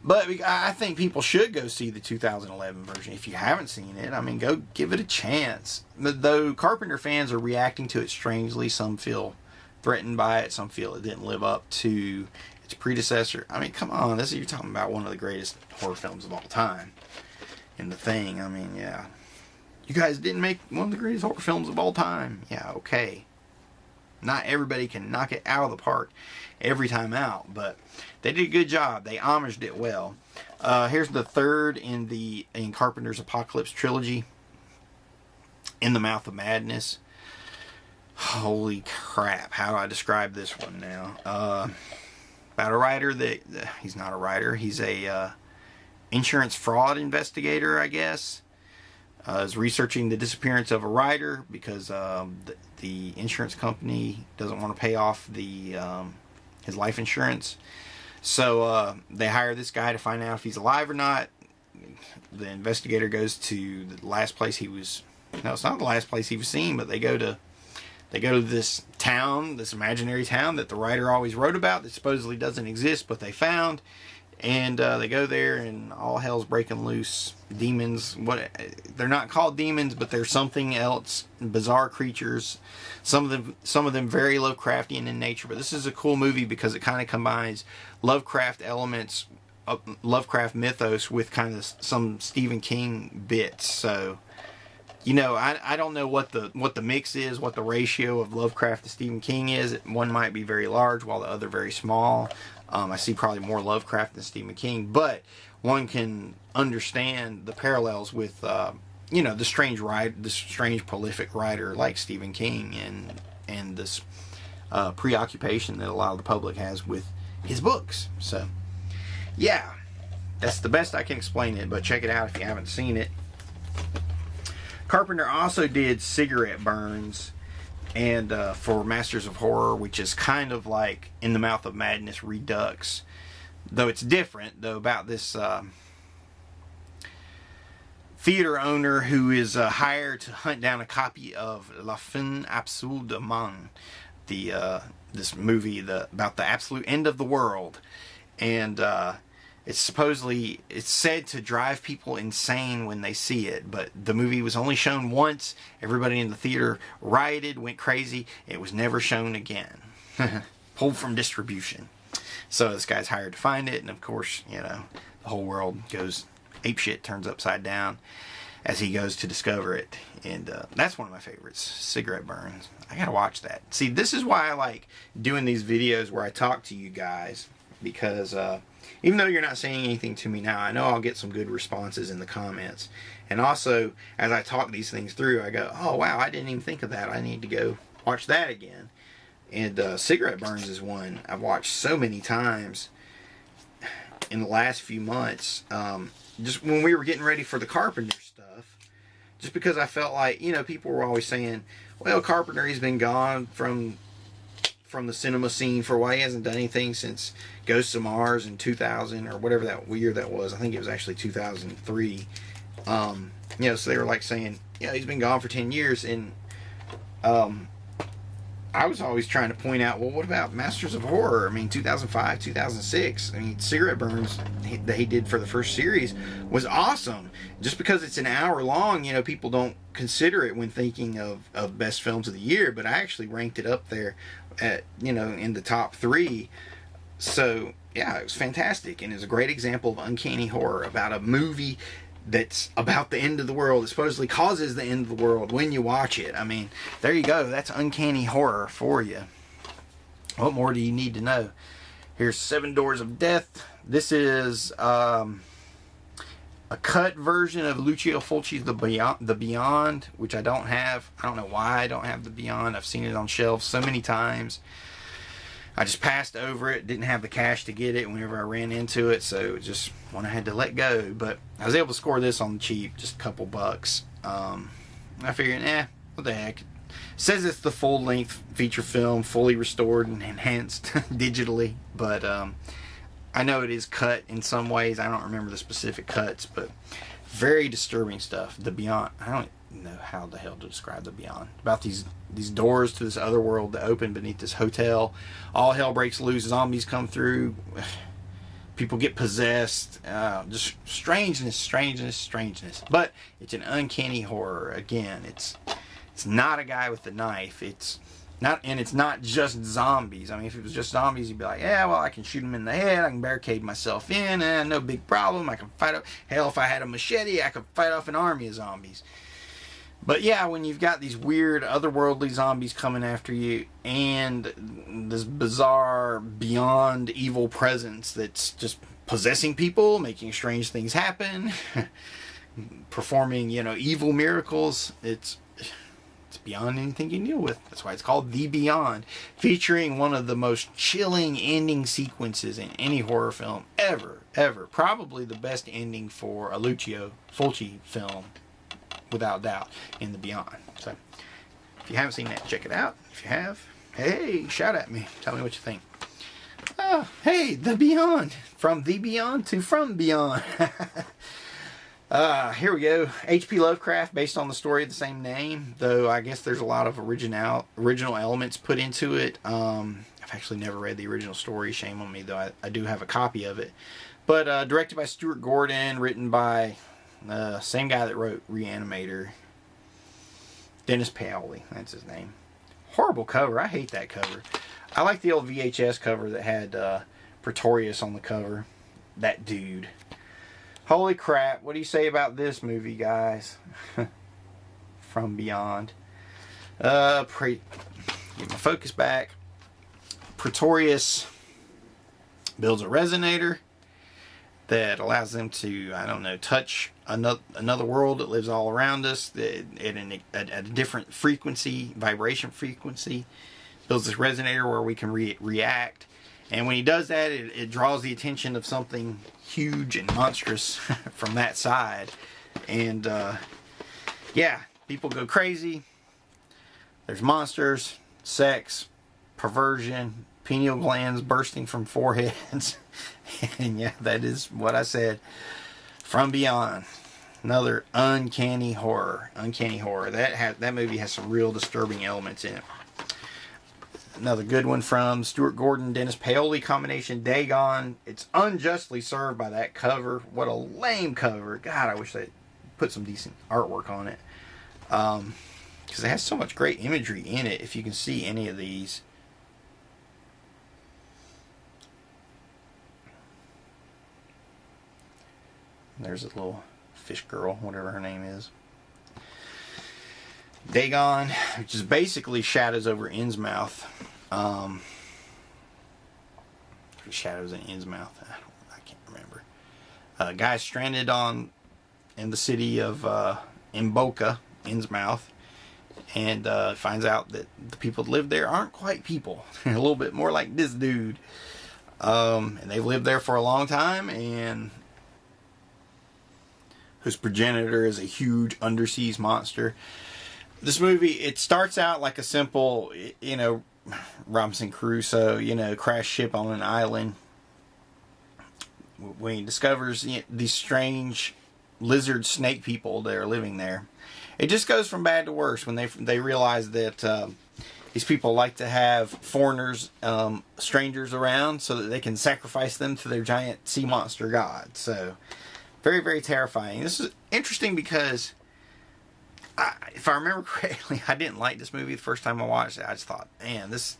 But I think people should go see the 2011 version. If you haven't seen it, I mean, go give it a chance. Though Carpenter fans are reacting to it strangely. Some feel threatened by it. Some feel it didn't live up to its predecessor. I mean, come on. You're talking about one of the greatest horror films of all time. And The Thing, I mean, yeah. You guys didn't make one of the greatest horror films of all time. Yeah, okay. Not everybody can knock it out of the park every time out, but they did a good job. They homaged it well. Here's the third in Carpenter's Apocalypse trilogy, In the Mouth of Madness. Holy crap! How do I describe this one now? About a writer that he's not a writer. He's a insurance fraud investigator, I guess. Is researching the disappearance of a writer because the insurance company doesn't want to pay off his life insurance. So they hire this guy to find out if he's alive or not. The investigator goes to the last place he was. No, it's not the last place he was seen, but they go to this town, this imaginary town that the writer always wrote about that supposedly doesn't exist, but they found. And they go there, and all hell's breaking loose. Demons, they're not called demons, but they're something else. Bizarre creatures. Some of them very Lovecraftian in nature. But this is a cool movie because it kind of combines Lovecraft elements, Lovecraft mythos, with kind of some Stephen King bits. So, you know, I don't know what the mix is, what the ratio of Lovecraft to Stephen King is. One might be very large, while the other very small. I see probably more Lovecraft than Stephen King, but one can understand the parallels with, you know, the strange prolific writer like Stephen King, and this preoccupation that a lot of the public has with his books. So, yeah, that's the best I can explain it, but check it out if you haven't seen it. Carpenter also did Cigarette Burns, and for Masters of Horror, which is kind of like In the Mouth of Madness Redux, though it's different, though, about this theater owner who is hired to hunt down a copy of La Fin Absolue du Monde, this movie about the absolute end of the world, and it's said to drive people insane when they see it, but the movie was only shown once. Everybody in the theater rioted, went crazy. It was never shown again. Pulled from distribution. So this guy's hired to find it, and of course, you know, the whole world goes apeshit, turns upside down as he goes to discover it. And that's one of my favorites, Cigarette Burns. I gotta watch that. See, this is why I like doing these videos where I talk to you guys, because even though you're not saying anything to me now, I know I'll get some good responses in the comments. And also, as I talk these things through, I go, oh wow, I didn't even think of that. I need to go watch that again. And Cigarette Burns is one I've watched so many times in the last few months. Just when we were getting ready for the Carpenter stuff, just because I felt like, you know, people were always saying, well, Carpenter, he's been gone from the cinema scene for a while. He hasn't done anything since Ghosts of Mars in 2000 or whatever that year that was. I think it was actually 2003. You know, so they were like saying, yeah, he's been gone for 10 years. And I was always trying to point out, well, what about Masters of Horror? I mean, 2005, 2006. I mean, Cigarette Burns that he did for the first series was awesome. Just because it's an hour long, you know, people don't consider it when thinking of best films of the year, but I actually ranked it up there at, you know, in the top 3. So, yeah, it was fantastic. And it's a great example of uncanny horror, about a movie that's about the end of the world. It supposedly causes the end of the world when you watch it. I mean, there you go. That's uncanny horror for you. What more do you need to know? Here's 7 Doors of Death. This is a cut version of Lucio Fulci's The Beyond, which I don't have. I don't know why I don't have The Beyond. I've seen it on shelves so many times. I just passed over it, didn't have the cash to get it whenever I ran into it, so just one I had to let go. But I was able to score this on the cheap, just a couple bucks. I figured, what the heck. It says it's the full-length feature film, fully restored and enhanced digitally, but I know it is cut in some ways. I don't remember the specific cuts, but very disturbing stuff. The Beyond, I don't know how the hell to describe The Beyond. About these doors to this other world that open beneath this hotel. All hell breaks loose. Zombies come through. People get possessed. Just strangeness. But it's an uncanny horror. Again, it's not a guy with a knife. It's not just zombies. I mean, if it was just zombies, you'd be like, yeah, well, I can shoot them in the head. I can barricade myself in. No big problem. I can fight off. Hell, if I had a machete, I could fight off an army of zombies. But yeah, when you've got these weird otherworldly zombies coming after you, and this bizarre beyond evil presence that's just possessing people, making strange things happen, performing, you know, evil miracles, it's beyond anything you can deal with. That's why it's called The Beyond, featuring one of the most chilling ending sequences in any horror film ever. Probably the best ending for a Lucio Fulci film, without doubt, in The Beyond. So, if you haven't seen that, check it out. If you have, hey, shout at me. Tell me what you think. Oh, hey, The Beyond. From The Beyond to From Beyond. Here we go. H.P. Lovecraft, based on the story of the same name, though I guess there's a lot of original elements put into it. I've actually never read the original story. Shame on me, though. I do have a copy of it. But directed by Stuart Gordon, written by same guy that wrote Reanimator, Dennis Paoli, that's his name. Horrible cover. I hate that cover. I like the old VHS cover that had Pretorius on the cover. That dude. Holy crap. What do you say about this movie, guys? From Beyond. Get my focus back. Pretorius builds a resonator that allows them to, I don't know, touch another world that lives all around us at a different frequency, vibration frequency. Builds this resonator where we can react. And when he does that, it draws the attention of something huge and monstrous from that side. And yeah, people go crazy. There's monsters, sex, perversion, pineal glands bursting from foreheads. And yeah, that is what I said. From Beyond. Another uncanny horror. Uncanny horror. That movie has some real disturbing elements in it. Another good one from Stuart Gordon, Dennis Paoli combination, Dagon. It's unjustly served by that cover. What a lame cover. God, I wish they put some decent artwork on it. Because it has so much great imagery in it, if you can see any of these. There's a little fish girl, whatever her name is. Dagon, which is basically shadows over Innsmouth. Shadows in Innsmouth. I can't remember. Guy stranded in the city of Imboca, Innsmouth, and finds out that the people that live there aren't quite people. They're a little bit more like this dude. And they've lived there for a long time, and whose progenitor is a huge underseas monster. This movie, it starts out like a simple, Robinson Crusoe, crash ship on an island. When he discovers these strange lizard snake people that are living there. It just goes from bad to worse when they realize that these people like to have foreigners, strangers around so that they can sacrifice them to their giant sea monster god. So, very, very terrifying. This is interesting because if I remember correctly, I didn't like this movie the first time I watched it. I just thought, man, this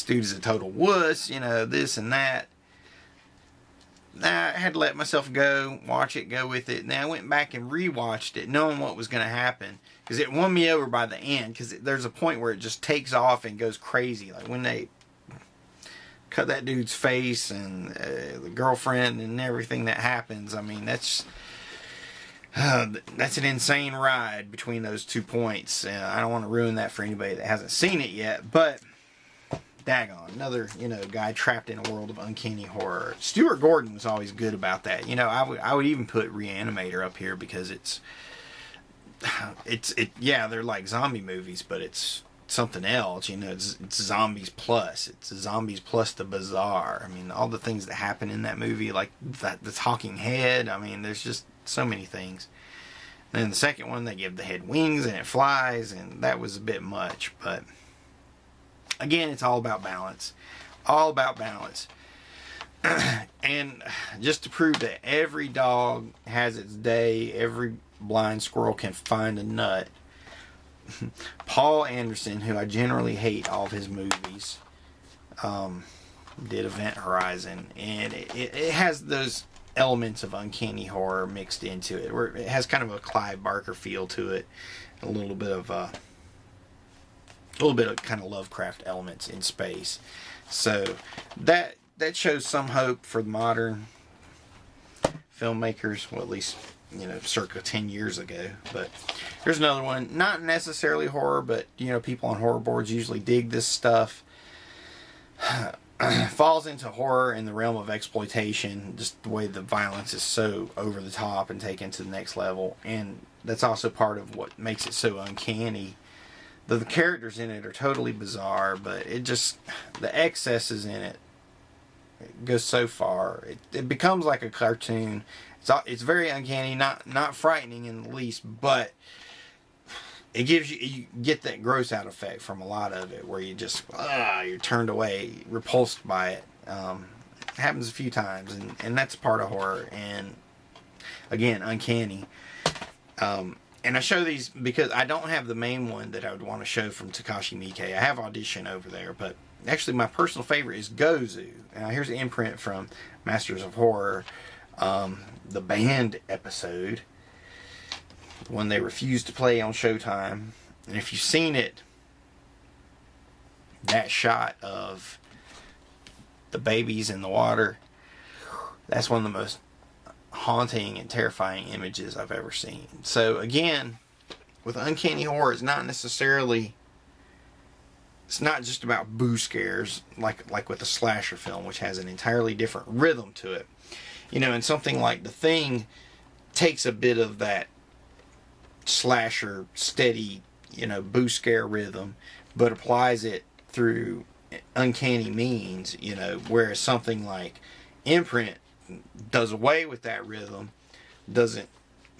dude is a total wuss, this and that. I had to let myself go, watch it, go with it. Now I went back and rewatched it, knowing what was going to happen. Because it won me over by the end. Because there's a point where it just takes off and goes crazy. Like when they cut that dude's face and the girlfriend and everything that happens. I mean, that's an insane ride between those 2 points. I don't want to ruin that for anybody that hasn't seen it yet, but daggone, another guy trapped in a world of uncanny horror. Stuart Gordon was always good about that. I would even put Reanimator up here because yeah, they're like zombie movies, but it's something else. It's zombies plus. It's zombies plus the bizarre. I mean, all the things that happen in that movie, like the talking head. I mean, there's just so many things. And then the second one, they give the head wings and it flies, and that was a bit much. But again, it's all about balance. All about balance. And just to prove that every dog has its day, every blind squirrel can find a nut. Paul Anderson, who I generally hate all of his movies, did Event Horizon, and it has those elements of uncanny horror mixed into it, where it has kind of a Clive Barker feel to it, a little bit of kind of Lovecraft elements in space. So that shows some hope for the modern filmmakers, well, at least circa 10 years ago. But here's another one, not necessarily horror, but people on horror boards usually dig this stuff. Falls into horror in the realm of exploitation, just the way the violence is so over the top and taken to the next level, and that's also part of what makes it so uncanny. The characters in it are totally bizarre, but the excesses in it goes so far. It becomes like a cartoon. It's very uncanny, not frightening in the least, but it gives you get that gross out effect from a lot of it, where you just you're turned away, repulsed by it. It happens a few times, and that's part of horror. And again, Uncanny. And I show these because I don't have the main one that I would want to show from Takashi Miike. I have Audition over there, but actually my personal favorite is Gozu. Now here's an imprint from Masters of Horror, the band episode, the one they refused to play on Showtime. And if you've seen it, that shot of the babies in the water, that's one of the most haunting and terrifying images I've ever seen. So again, with Uncanny Horror, it's not just about boo scares like with a slasher film, which has an entirely different rhythm to it. And something like The Thing takes a bit of that slasher steady, boo scare rhythm, but applies it through uncanny means, whereas something like Imprint does away with that rhythm, doesn't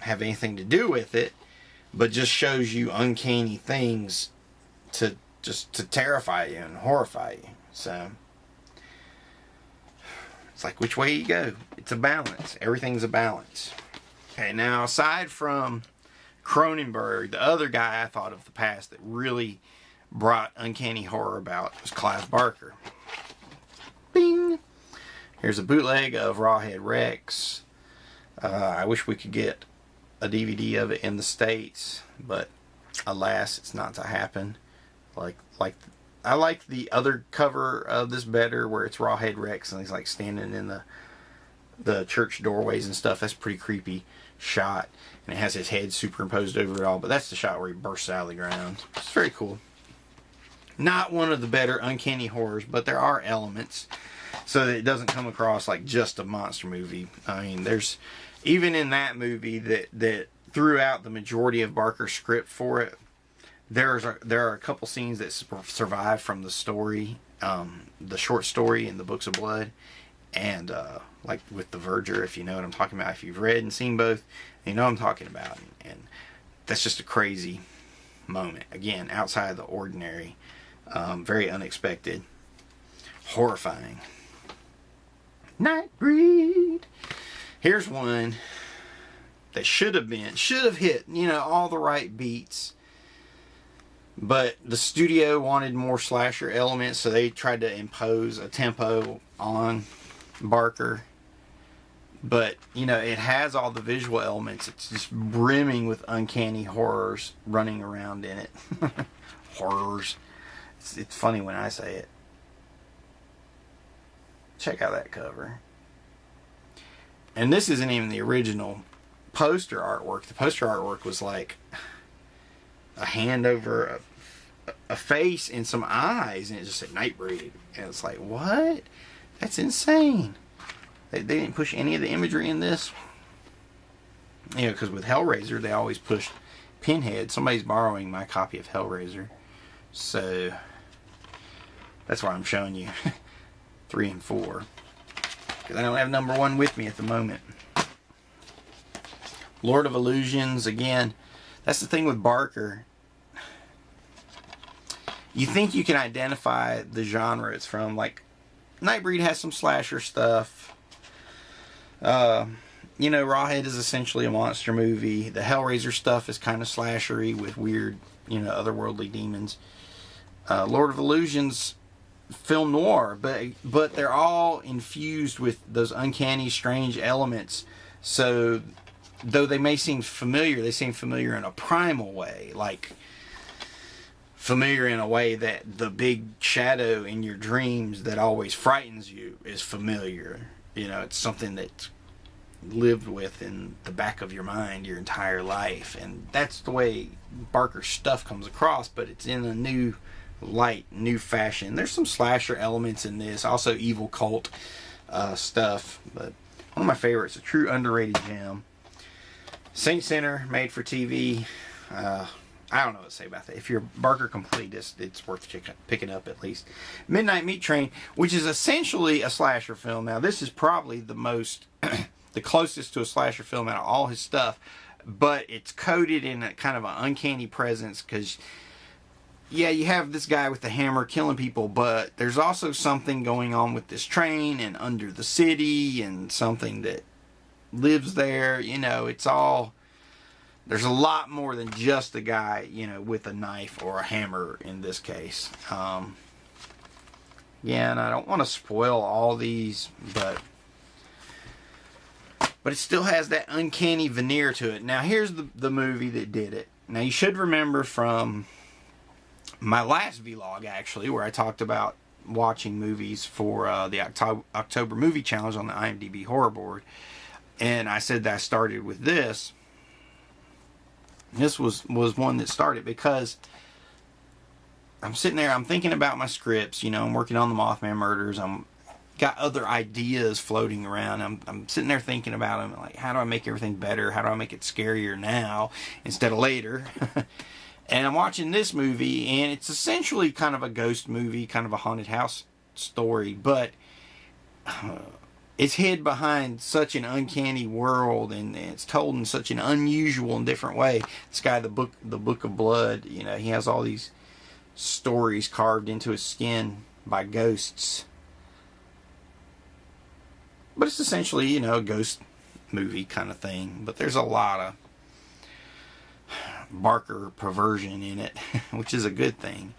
have anything to do with it, but just shows you uncanny things to terrify you and horrify you. So it's like which way you go. It's a balance. Everything's a balance. Okay, now aside from Cronenberg, the other guy I thought of the past that really brought Uncanny Horror about was Clive Barker. Bing! Here's a bootleg of Rawhead Rex. I wish we could get a DVD of it in the States, but alas, it's not to happen. I like the other cover of this better, where it's Rawhead Rex and he's like standing in the church doorways and stuff. That's a pretty creepy shot, and it has his head superimposed over it all. But that's the shot where he bursts out of the ground. It's very cool. Not one of the better Uncanny Horrors, but there are elements, so that it doesn't come across like just a monster movie. I mean, there's even in that movie that throughout the majority of Barker's script for it, there are a couple scenes that survive from the story, the short story in the Books of Blood, and like with the Verger, if you know what I'm talking about. If you've read and seen both, you know what I'm talking about. And that's just a crazy moment. Again, outside the ordinary, very unexpected, horrifying. Nightbreed. Here's one that should have hit, all the right beats. But the studio wanted more slasher elements, so they tried to impose a tempo on Barker. But, it has all the visual elements. It's just brimming with uncanny horrors running around in it. Horrors. It's funny when I say it. Check out that cover. And this isn't even the original poster artwork. The poster artwork was like a hand over a face and some eyes, and it just said Nightbreed. And it's like, what? That's insane. They didn't push any of the imagery in this. Because with Hellraiser, they always pushed Pinhead. Somebody's borrowing my copy of Hellraiser. So that's why I'm showing you 3 and 4. Because I don't have number 1 with me at the moment. Lord of Illusions, again, that's the thing with Barker. You think you can identify the genre it's from. Like, Nightbreed has some slasher stuff. Rawhead is essentially a monster movie. The Hellraiser stuff is kind of slashery with weird, otherworldly demons. Lord of Illusions, film noir, but they're all infused with those uncanny, strange elements. So, though they may seem familiar, they seem familiar in a primal way, like familiar in a way that the big shadow in your dreams that always frightens you is familiar. It's something that's lived with in the back of your mind your entire life, and that's the way Barker's stuff comes across, but it's in a new light, new fashion. There's some slasher elements in this, also evil cult stuff, but one of my favorites, a true underrated gem. Saint Sinner, made for TV. I don't know what to say about that. If you're a Barker completist, it's worth picking up at least. Midnight Meat Train, which is essentially a slasher film. Now, this is probably the most, the closest to a slasher film out of all his stuff, but it's coated in a kind of an uncanny presence because yeah, you have this guy with the hammer killing people, but there's also something going on with this train and under the city and something that lives there. You know, it's all, there's a lot more than just the guy, you know, with a knife or a hammer in this case. Yeah, and I don't want to spoil all these, but it still has that uncanny veneer to it. Now, here's the movie that did it. Now, you should remember from my last vlog, actually, where I talked about watching movies for the October Movie Challenge on the IMDb Horror Board. And I said that I started with this. This was one that started because I'm sitting there, I'm thinking about my scripts, you know, I'm working on the Mothman Murders, I'm got other ideas floating around. I'm sitting there thinking about them, like, how do I make everything better? How do I make it scarier now instead of later? And I'm watching this movie, and it's essentially kind of a ghost movie, kind of a haunted house story, but it's hid behind such an uncanny world, and it's told in such an unusual and different way. This guy, the Book of Blood, you know, he has all these stories carved into his skin by ghosts. But it's essentially, you know, a ghost movie kind of thing. But there's a lot of Barker perversion in it, which is a good thing.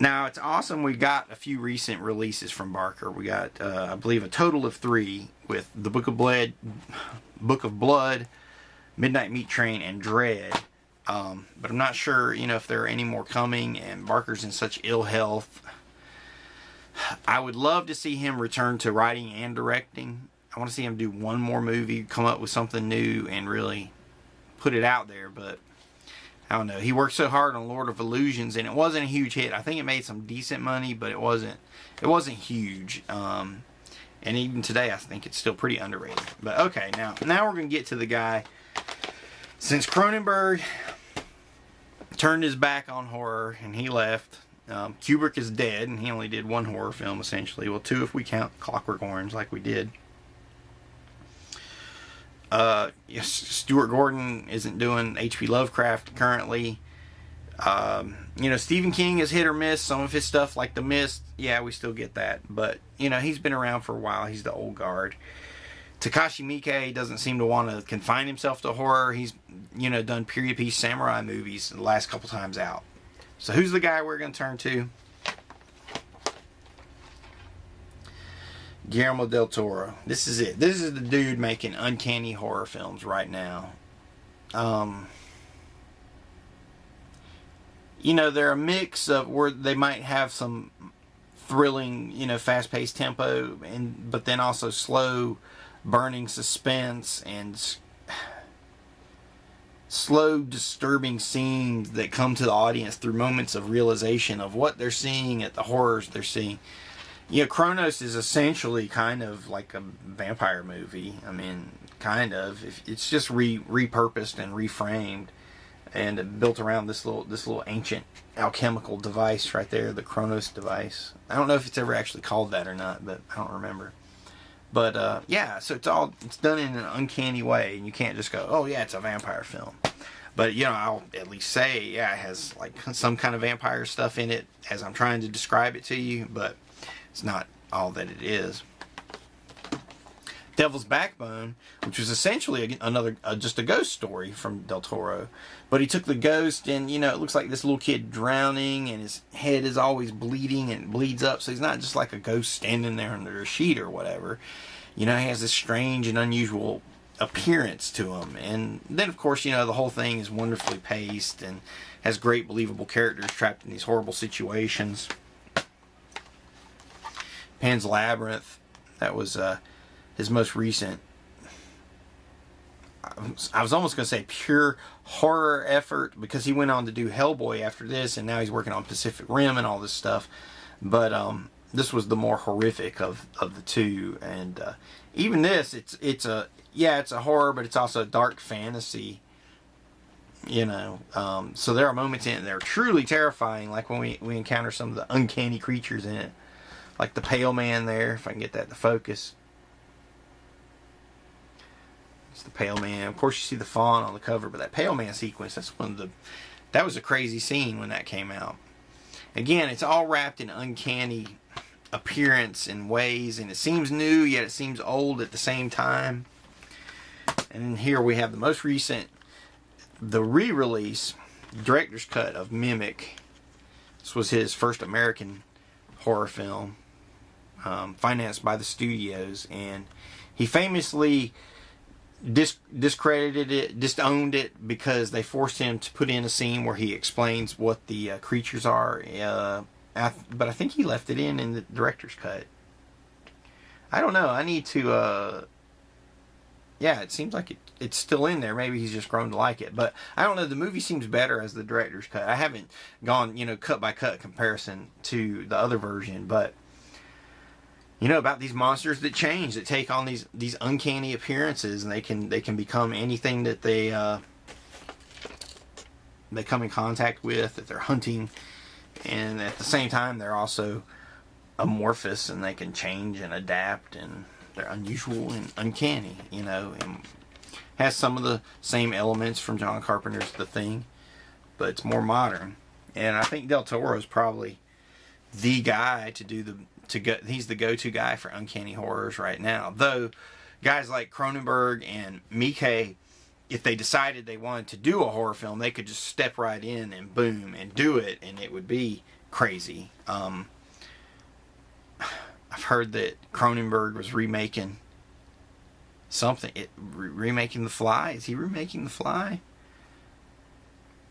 Now, it's awesome. We got a few recent releases from Barker. We got, I believe, a total of 3 with the Book of Blood, Midnight Meat Train, and Dread. But I'm not sure, you know, if there are any more coming. And Barker's in such ill health. I would love to see him return to writing and directing. I want to see him do one more movie, come up with something new, and really put it out there. But I don't know. He worked so hard on Lord of Illusions, and it wasn't a huge hit. I think it made some decent money, but it wasn't huge. And even today, I think it's still pretty underrated. But okay, now we're going to get to the guy. Since Cronenberg turned his back on horror and he left, Kubrick is dead, and he only did 1 horror film, essentially. Well, 2 if we count Clockwork Orange, like we did. Yes, Stuart Gordon isn't doing H.P. Lovecraft currently. You know, Stephen King is hit or miss. Some of his stuff, like The Mist, yeah, we still get that. But, you know, he's been around for a while. He's the old guard. Takashi Miike doesn't seem to want to confine himself to horror. He's, you know, done period piece samurai movies the last couple times out. So who's the guy we're going to turn to? Guillermo del Toro. This is it. This is the dude making uncanny horror films right now. You know, they're a mix of where they might have some thrilling, you know, fast-paced tempo, but then also slow burning suspense and slow disturbing scenes that come to the audience through moments of realization of what they're seeing, at the horrors they're seeing. You know, Kronos is essentially kind of like a vampire movie. I mean, kind of. It's just repurposed and reframed, and built around this little ancient alchemical device right there, the Kronos device. I don't know if it's ever actually called that or not, but I don't remember. But yeah, so it's done in an uncanny way, and you can't just go, oh yeah, it's a vampire film. But, you know, I'll at least say, yeah, it has like some kind of vampire stuff in it as I'm trying to describe it to you, but it's not all that it is. Devil's Backbone, which was essentially another just a ghost story from Del Toro, but he took the ghost, and, you know, it looks like this little kid drowning, and his head is always bleeding, and it bleeds up, so he's not just like a ghost standing there under a sheet or whatever. You know, he has this strange and unusual appearance to him. And then, of course, you know, the whole thing is wonderfully paced and has great believable characters trapped in these horrible situations. Pan's Labyrinth, that was his most recent, I was almost going to say pure horror effort, because he went on to do Hellboy after this, and now he's working on Pacific Rim and all this stuff. But this was the more horrific of the two. And even this, it's a horror, but it's also a dark fantasy. You know, so there are moments in it that are truly terrifying, like when we encounter some of the uncanny creatures in it, like the Pale Man there, if I can get that to focus. It's the Pale Man. Of course, you see the fawn on the cover, but that Pale Man sequence, that was a crazy scene when that came out. Again, it's all wrapped in uncanny appearance and ways, and it seems new, yet it seems old at the same time. And then here we have the most recent, the re-release, director's cut of Mimic. This was his first American horror film, financed by the studios, and he famously discredited it, disowned it, because they forced him to put in a scene where he explains what the creatures are. But I think he left it in the director's cut. I don't know. I need to. Yeah, it seems like it's still in there. Maybe he's just grown to like it. But I don't know. The movie seems better as the director's cut. I haven't gone, cut by cut comparison to the other version, but. About these monsters that change, that take on these uncanny appearances, and they can become anything that they come in contact with, that they're hunting, and at the same time they're also amorphous, and they can change and adapt, and they're unusual and uncanny, and has some of the same elements from John Carpenter's The Thing, but it's more modern. And I think Del Toro is probably the guy to do he's the go-to guy for uncanny horrors right now. Though guys like Cronenberg and Miike, if they decided they wanted to do a horror film, they could just step right in and boom and do it, and it would be crazy. I've heard that Cronenberg was remaking something. Remaking The Fly? Is he remaking The Fly?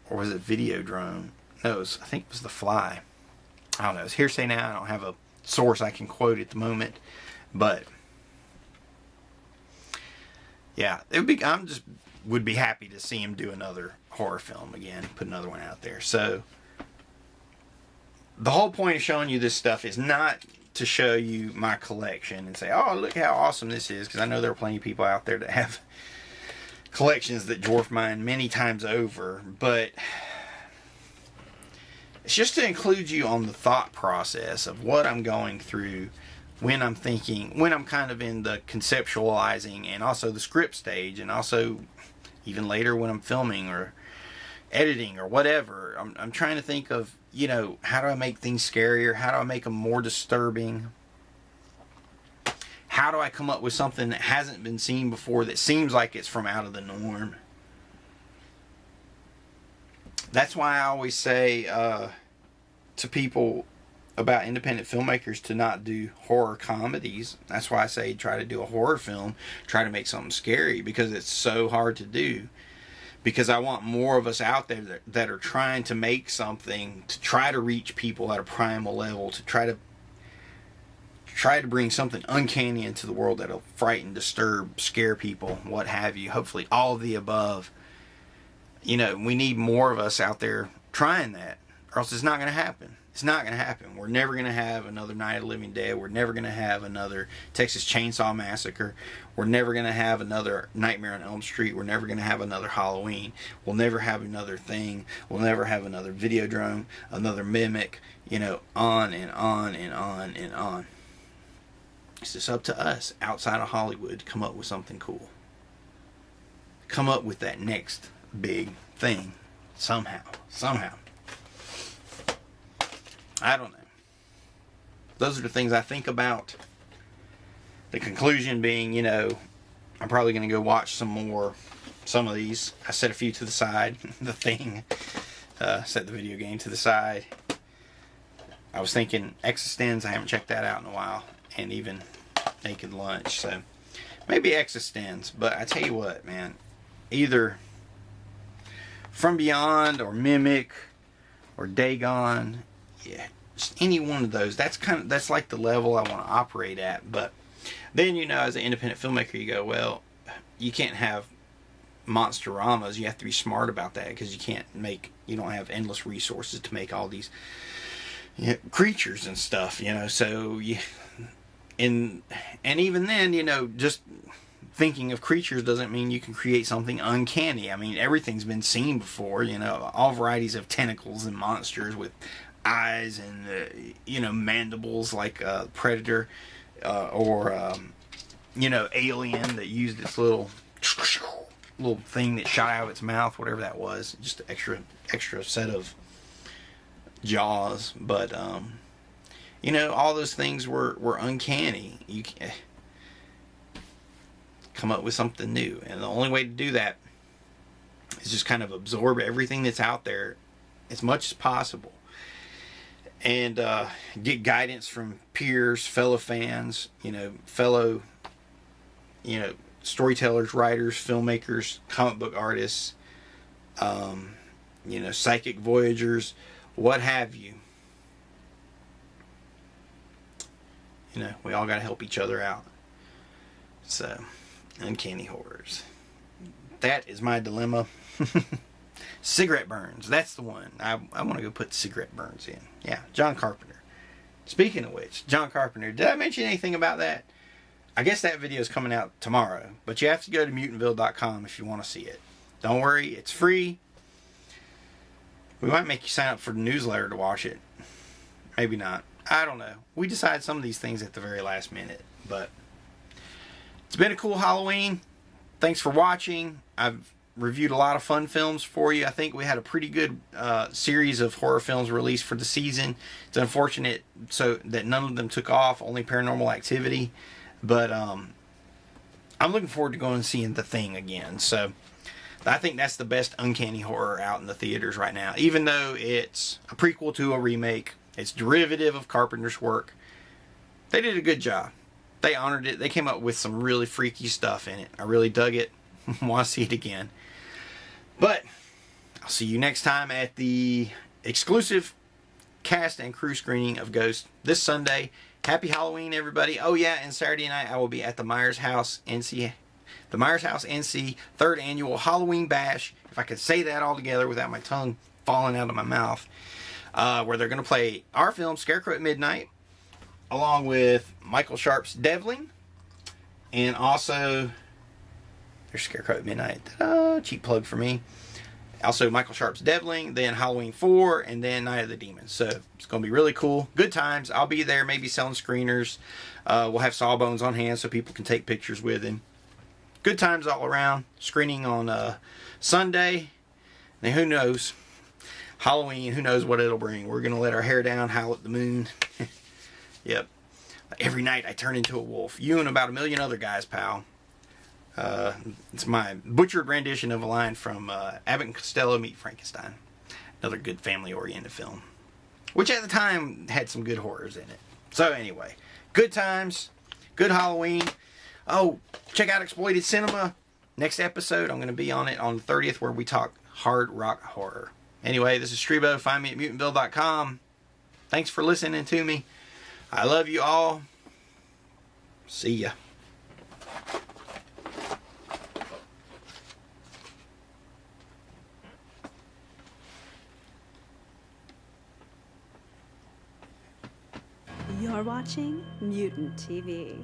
Or was it Videodrome? No, I think it was The Fly. I don't know. It's hearsay now. I don't have a source I can quote at the moment, but yeah, would be happy to see him do another horror film again, put another one out there. So the whole point of showing you this stuff is not to show you my collection and say, oh, look how awesome this is, because I know there are plenty of people out there that have collections that dwarf mine many times over, but it's just to include you on the thought process of what I'm going through when I'm thinking, when I'm kind of in the conceptualizing and also the script stage, and also even later when I'm filming or editing or whatever. I'm trying to think of, how do I make things scarier? How do I make them more disturbing? How do I come up with something that hasn't been seen before that seems like it's from out of the norm? That's why I always say to people about independent filmmakers to not do horror comedies. That's why I say try to do a horror film, try to make something scary, because it's so hard to do. Because I want more of us out there that are trying to make something, to try to reach people at a primal level, to try to bring something uncanny into the world that'll frighten, disturb, scare people, what have you. Hopefully all of the above. We need more of us out there trying that, or else it's not going to happen. It's not going to happen. We're never going to have another Night of the Living Dead. We're never going to have another Texas Chainsaw Massacre. We're never going to have another Nightmare on Elm Street. We're never going to have another Halloween. We'll never have another Thing. We'll never have another Videodrome, another Mimic, on and on and on and on. It's just up to us outside of Hollywood to come up with something cool. Come up with that next big thing somehow. I don't know. Those are the things I think about. The conclusion being, I'm probably going to go watch some of these. I set a few to the side. The Thing. Set the video game to the side. I was thinking Existenz. I haven't checked that out in a while. And even Naked Lunch. So maybe Existenz. But I tell you what, man. Either From Beyond or Mimic or Dagon. Yeah, just any one of those. That's like the level I want to operate at. But then, as an independent filmmaker, you go, well, you can't have monsteramas. You have to be smart about that, because you don't have endless resources to make all these creatures and stuff, so and even then, just thinking of creatures doesn't mean you can create something uncanny. I mean, everything's been seen before, all varieties of tentacles and monsters with eyes and mandibles like Predator, or Alien, that used its little little thing that shot out of its mouth, whatever that was. Just an extra set of jaws. But all those things were uncanny. You can come up with something new, and the only way to do that is just kind of absorb everything that's out there as much as possible, and get guidance from peers, fellow fans, fellow storytellers, writers, filmmakers, comic book artists, psychic voyagers, what have you. We all got to help each other out. So, Uncanny Horrors. That is my dilemma. Cigarette burns. That's the one. I want to go put cigarette burns in. Yeah, John Carpenter. Speaking of which, John Carpenter. Did I mention anything about that? I guess that video is coming out tomorrow. But you have to go to mutantville.com if you want to see it. Don't worry, it's free. We might make you sign up for the newsletter to watch it. Maybe not. I don't know. We decide some of these things at the very last minute. But it's been a cool Halloween. Thanks for watching. I've reviewed a lot of fun films for you. I think we had a pretty good series of horror films released for the season. It's unfortunate that none of them took off. Only Paranormal Activity. But I'm looking forward to going and seeing The Thing again. So I think that's the best uncanny horror out in the theaters right now. Even though it's a prequel to a remake. It's derivative of Carpenter's work. They did a good job. They honored it. They came up with some really freaky stuff in it. I really dug it. Want to see it again. But I'll see you next time at the exclusive cast and crew screening of Ghost this Sunday. Happy Halloween, everybody. Oh yeah, and Saturday night I will be at the Myers House NC 3rd Annual Halloween Bash. If I could say that all together without my tongue falling out of my mouth. Where they're going to play our film, Scarecrow at Midnight, along with Michael Sharp's Devling, and also, there's Scarecrow at Midnight, ta-da, cheap plug for me, also Michael Sharp's Devling, then Halloween 4, and then Night of the Demons. So, it's going to be really cool. Good times. I'll be there, maybe selling screeners. We'll have Sawbones on hand so people can take pictures with him. Good times all around. Screening on Sunday. Now, who knows? Halloween, who knows what it'll bring. We're going to let our hair down, howl at the moon. Yep. Every night I turn into a wolf. You and about a million other guys, pal. It's my butchered rendition of a line from Abbott and Costello Meet Frankenstein. Another good family-oriented film. Which at the time had some good horrors in it. So anyway, good times. Good Halloween. Oh, check out Exploited Cinema. Next episode, I'm going to be on it on the 30th where we talk hard rock horror. Anyway, this is Strebo. Find me at mutantville.com. Thanks for listening to me. I love you all. See ya. You're watching Mutant TV.